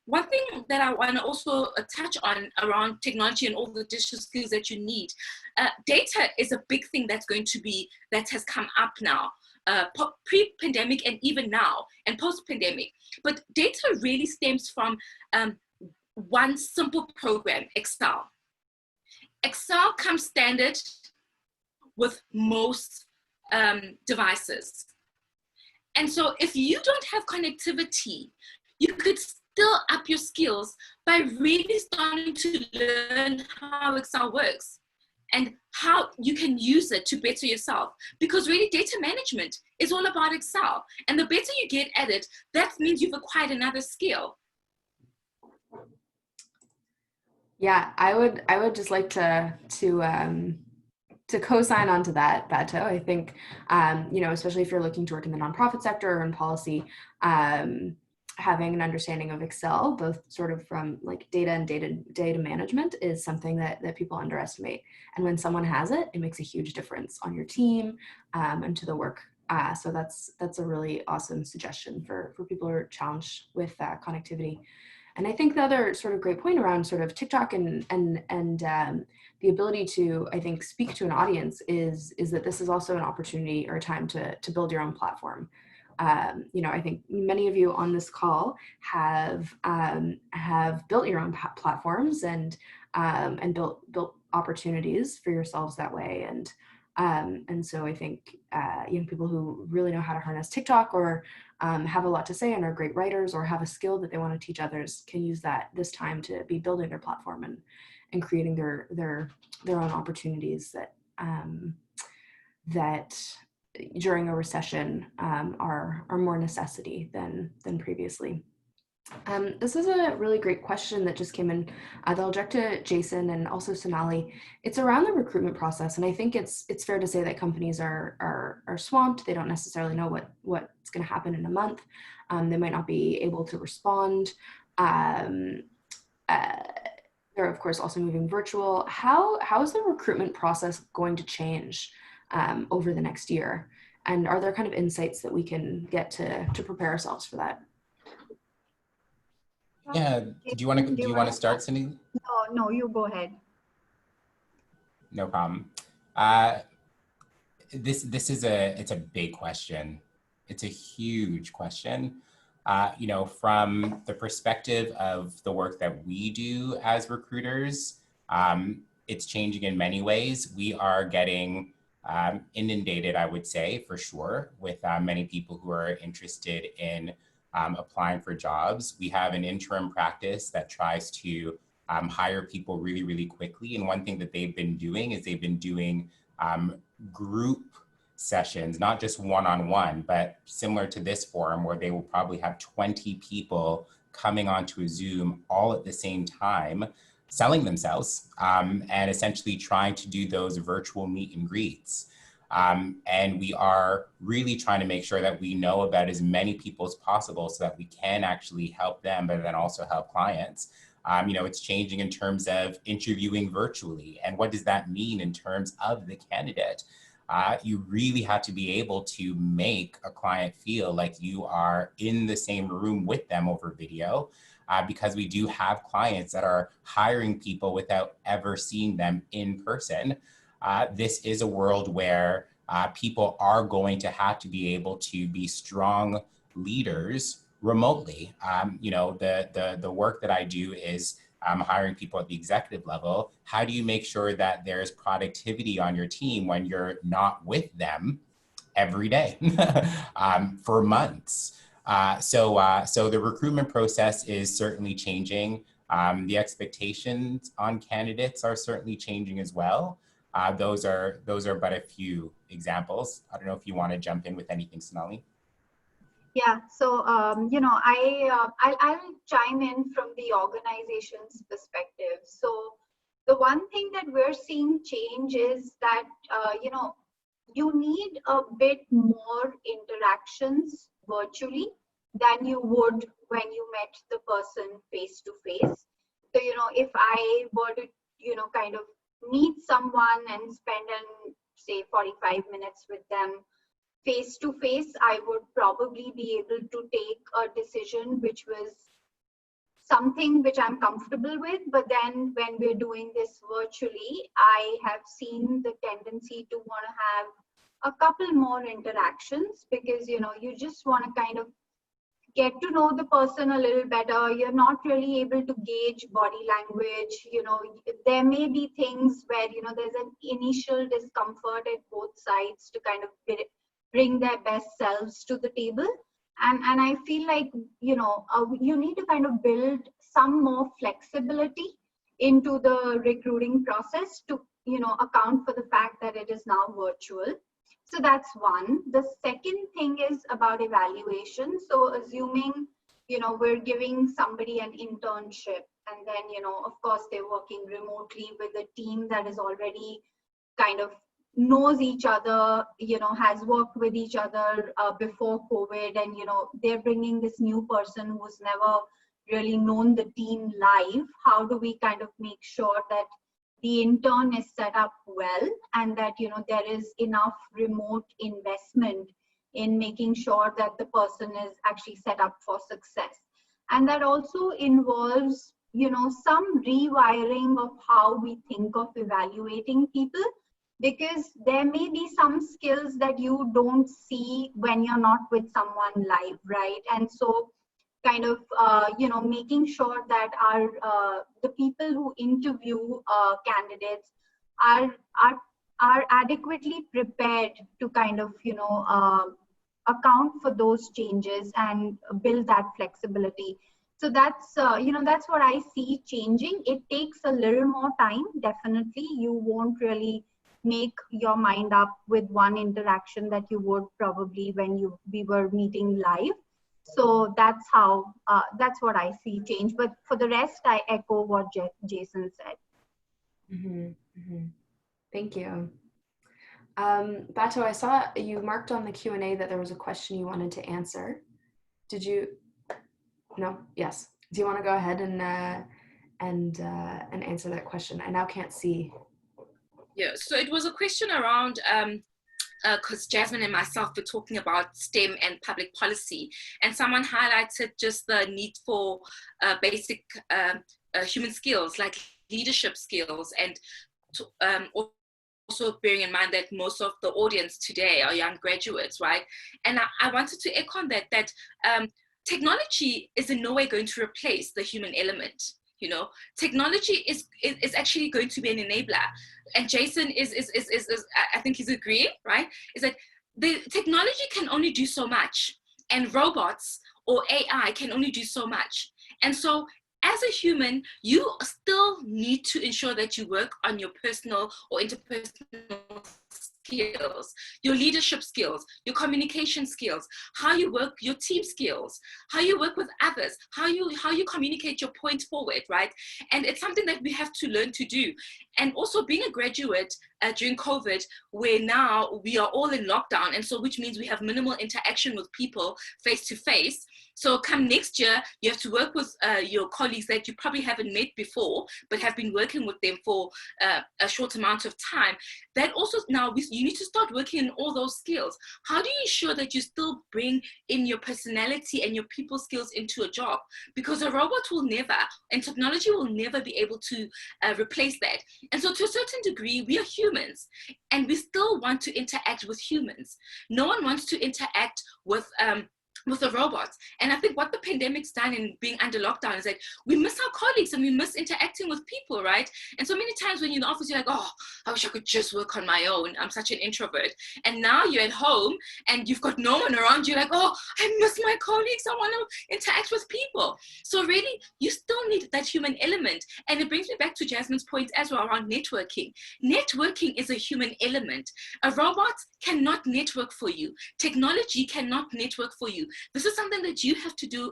One thing that I want to also touch on around technology and all the digital skills that you need, data is a big thing that has come up now, pre-pandemic and even now, and post-pandemic. But data really stems from one simple program, Excel. Excel comes standard with most devices. And so if you don't have connectivity, you could still up your skills by really starting to learn how Excel works. and how you can use it to better yourself. Because really, data management is all about Excel. And the better you get at it, that means you've acquired another skill. Yeah, I would just like to co-sign onto that, Bato. I think, especially if you're looking to work in the nonprofit sector or in policy, having an understanding of Excel, both sort of from like data and data management, is something that people underestimate. And when someone has it, it makes a huge difference on your team and to the work. So that's a really awesome suggestion for people who are challenged with connectivity. And I think the other sort of great point around sort of TikTok and the ability to, I think, speak to an audience is that this is also an opportunity or a time to build your own platform. I think many of you on this call have built your own platforms and built opportunities for yourselves that way. And so I think young people who really know how to harness TikTok or have a lot to say and are great writers or have a skill that they want to teach others can use this time to be building their platform and creating their own opportunities that during a recession are more necessity than previously. This is a really great question that just came in that I'll direct to Jason and also Sonali. It's around the recruitment process, and I think it's fair to say that companies are swamped. They don't necessarily know what's going to happen in a month. They might not be able to respond. They're of course also moving virtual. How is the recruitment process going to change over the next year? And are there kind of insights that we can get to prepare ourselves for that? Yeah, do you want to start, Cindy? No, you go ahead. No problem. This is it's a big question. It's a huge question. From the perspective of the work that we do as recruiters, it's changing in many ways. We are getting inundated, I would say, for sure, with many people who are interested in applying for jobs. We have an interim practice that tries to hire people really, really quickly. And one thing that they've been doing is they've been doing group sessions, not just one-on-one, but similar to this forum where they will probably have 20 people coming onto a Zoom all at the same time, selling themselves and essentially trying to do those virtual meet and greets. And we are really trying to make sure that we know about as many people as possible so that we can actually help them, but then also help clients. It's changing in terms of interviewing virtually. And what does that mean in terms of the candidate? You really have to be able to make a client feel like you are in the same room with them over video, because we do have clients that are hiring people without ever seeing them in person. This is a world where people are going to have to be able to be strong leaders remotely. The work that I do is hiring people at the executive level. How do you make sure that there's productivity on your team when you're not with them every day for months? So the recruitment process is certainly changing. The expectations on candidates are certainly changing as well. Those are but a few examples. I don't know if you want to jump in with anything, Sonali. Yeah, so I'll chime in from the organization's perspective. So the one thing that we're seeing change is that you need a bit more interactions virtually than you would when you met the person face to face. So if I were to kind of meet someone and spend say 45 minutes with them face to face, I would probably be able to take a decision which was something which I'm comfortable with. But then when we're doing this virtually, I have seen the tendency to want to have a couple more interactions because you just want to kind of get to know the person a little better. You're not really able to gauge body language. There may be things where there's an initial discomfort at both sides to kind of bring their best selves to the table, and I feel like you need to kind of build some more flexibility into the recruiting process to account for the fact that it is now virtual. So that's one. The second thing is about evaluation. So assuming, we're giving somebody an internship, and then, of course, they're working remotely with a team that is already kind of knows each other, has worked with each other before COVID, and, they're bringing this new person who's never really known the team live. How do we kind of make sure that the intern is set up well, and that, there is enough remote investment in making sure that the person is actually set up for success? And that also involves, some rewiring of how we think of evaluating people, because there may be some skills that you don't see when you're not with someone live, right? And so kind of, making sure that the people who interview candidates are adequately prepared to kind of, account for those changes and build that flexibility. So that's, that's what I see changing. It takes a little more time, definitely. You won't really make your mind up with one interaction that you would probably when we were meeting live. So that's how, that's what I see change. But for the rest, I echo what Jason said. Mm-hmm. Mm-hmm. Thank you. Bato, I saw you marked on the Q&A that there was a question you wanted to answer. Did you? No? Yes. Do you want to go ahead and answer that question? I now can't see. Yeah, so it was a question around, because Jasmine and myself were talking about STEM and public policy, and someone highlighted just the need for basic human skills like leadership skills, and also bearing in mind that most of the audience today are young graduates, right? And I wanted to echo on that technology is in no way going to replace the human element. Technology is actually going to be an enabler, and Jason is I think he's agreeing, right? Is that the technology can only do so much, and robots or AI can only do so much. And so as a human, you still need to ensure that you work on your personal or interpersonal skills, your leadership skills, your communication skills, how you work, your team skills, how you work with others, how you communicate your point forward, right? And it's something that we have to learn to do. And also being a graduate during COVID, where now we are all in lockdown, and so which means we have minimal interaction with people face to face. So come next year, you have to work with your colleagues that you probably haven't met before, but have been working with them for a short amount of time. That also now you need to start working on all those skills. How do you ensure that you still bring in your personality and your people skills into a job? Because a robot will never, and technology will never be able to replace that. And so to a certain degree, we are humans, and we still want to interact with humans. No one wants to interact with the robots. And I think what the pandemic's done in being under lockdown is that we miss our colleagues and we miss interacting with people, right? And so many times when you're in the office, you're like, oh, I wish I could just work on my own. I'm such an introvert. And now you're at home and you've got no one around you, like, oh, I miss my colleagues. I want to interact with people. So really, you still need that human element. And it brings me back to Jasmine's point as well around networking. Networking is a human element. A robot cannot network for you. Technology cannot network for you. This is something that you have to do,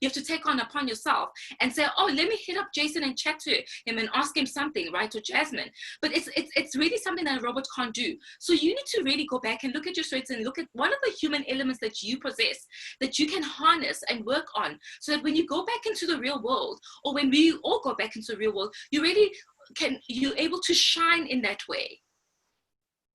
you have to take on upon yourself and say, oh, let me hit up Jason and chat to him and ask him something, right, or Jasmine. But it's really something that a robot can't do. So you need to really go back and look at your strengths and look at what are the human elements that you possess that you can harness and work on, so that when you go back into the real world, or when we all go back into the real world, you're able to shine in that way.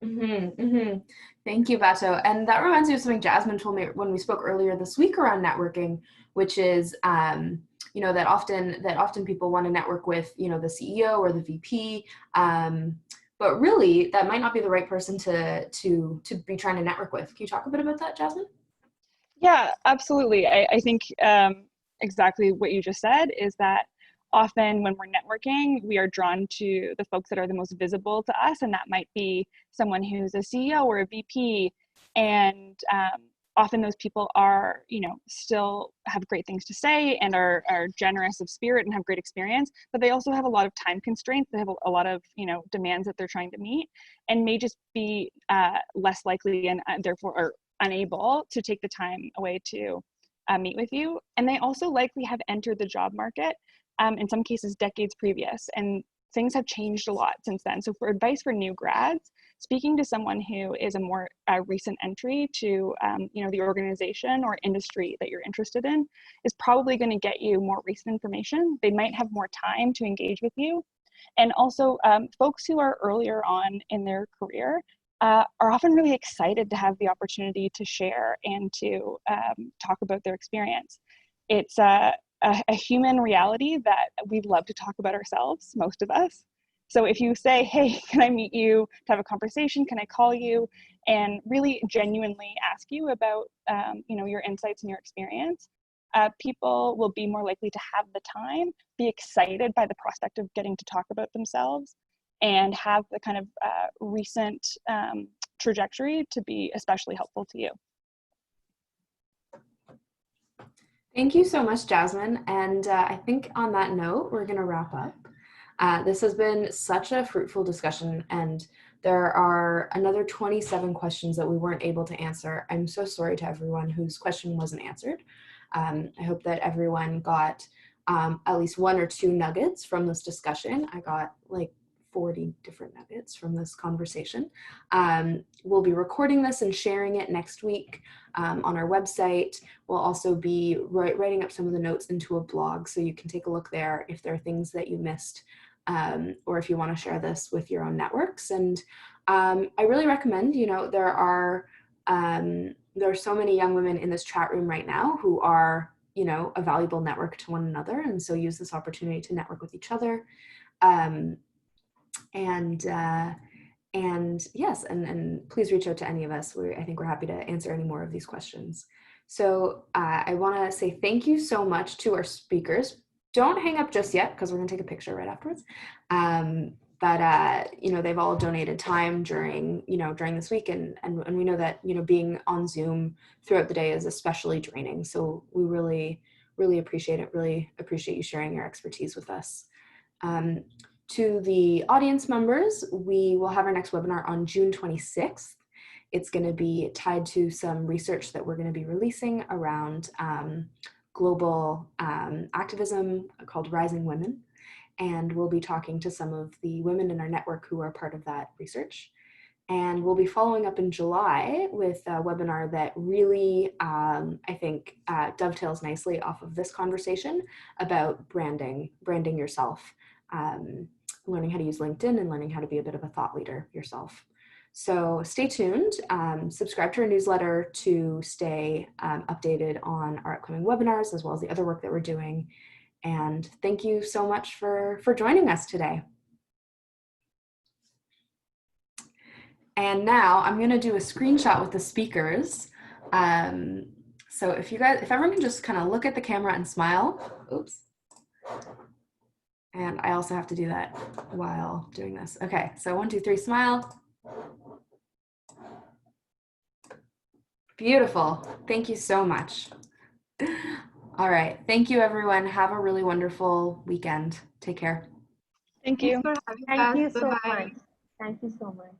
Mm-hmm, mm-hmm. Thank you, Bato. And that reminds me of something Jasmine told me when we spoke earlier this week around networking, which is, that often people want to network with, the CEO or the VP, but really that might not be the right person to be trying to network with. Can you talk a bit about that, Jasmine? Yeah, absolutely. I think exactly what you just said is that often when we're networking, we are drawn to the folks that are the most visible to us, and that might be someone who's a CEO or a VP. And often those people are, still have great things to say and are generous of spirit and have great experience, but they also have a lot of time constraints. They have a lot of, demands that they're trying to meet, and may just be less likely and therefore are unable to take the time away to meet with you. And they also likely have entered the job market, in some cases decades previous, and things have changed a lot since then. So for advice for new grads, speaking to someone who is a more recent entry to the organization or industry that you're interested in is probably going to get you more recent information. They might have more time to engage with you. And also folks who are earlier on in their career are often really excited to have the opportunity to share and to talk about their experience. It's a human reality that we love to talk about ourselves, most of us. So if you say, hey, can I meet you to have a conversation? Can I call you? And really genuinely ask you about your insights and your experience, people will be more likely to have the time, be excited by the prospect of getting to talk about themselves, and have the kind of recent trajectory to be especially helpful to you. Thank you so much, Jasmine. And I think on that note, we're going to wrap up. This has been such a fruitful discussion, and there are another 27 questions that we weren't able to answer. I'm so sorry to everyone whose question wasn't answered. I hope that everyone got at least one or two nuggets from this discussion. I got like 40 different nuggets from this conversation. We'll be recording this and sharing it next week on our website. We'll also be writing up some of the notes into a blog, so you can take a look there if there are things that you missed, or if you want to share this with your own networks. And I really recommend, there are so many young women in this chat room right now who are, a valuable network to one another. And so use this opportunity to network with each other. And yes, and please reach out to any of us. I think we're happy to answer any more of these questions. So I want to say thank you so much to our speakers. Don't hang up just yet, because we're going to take a picture right afterwards. But they've all donated time during this week, and we know that being on Zoom throughout the day is especially draining. So we really appreciate it. Really appreciate you sharing your expertise with us. To the audience members, we will have our next webinar on June 26th. It's going to be tied to some research that we're going to be releasing around global activism called Rising Women. And we'll be talking to some of the women in our network who are part of that research. And we'll be following up in July with a webinar that really, I think, dovetails nicely off of this conversation about branding yourself. Learning how to use LinkedIn and learning how to be a bit of a thought leader yourself. So stay tuned, subscribe to our newsletter to stay updated on our upcoming webinars, as well as the other work that we're doing. And thank you so much for joining us today. And now I'm gonna do a screenshot with the speakers. So if everyone can just kind of look at the camera and smile, oops. And I also have to do that while doing this. Okay, so 1, 2, 3, smile. Beautiful. Thank you so much. All right. Thank you, everyone. Have a really wonderful weekend. Take care. Thank you. Thank you so much. Thank you so much.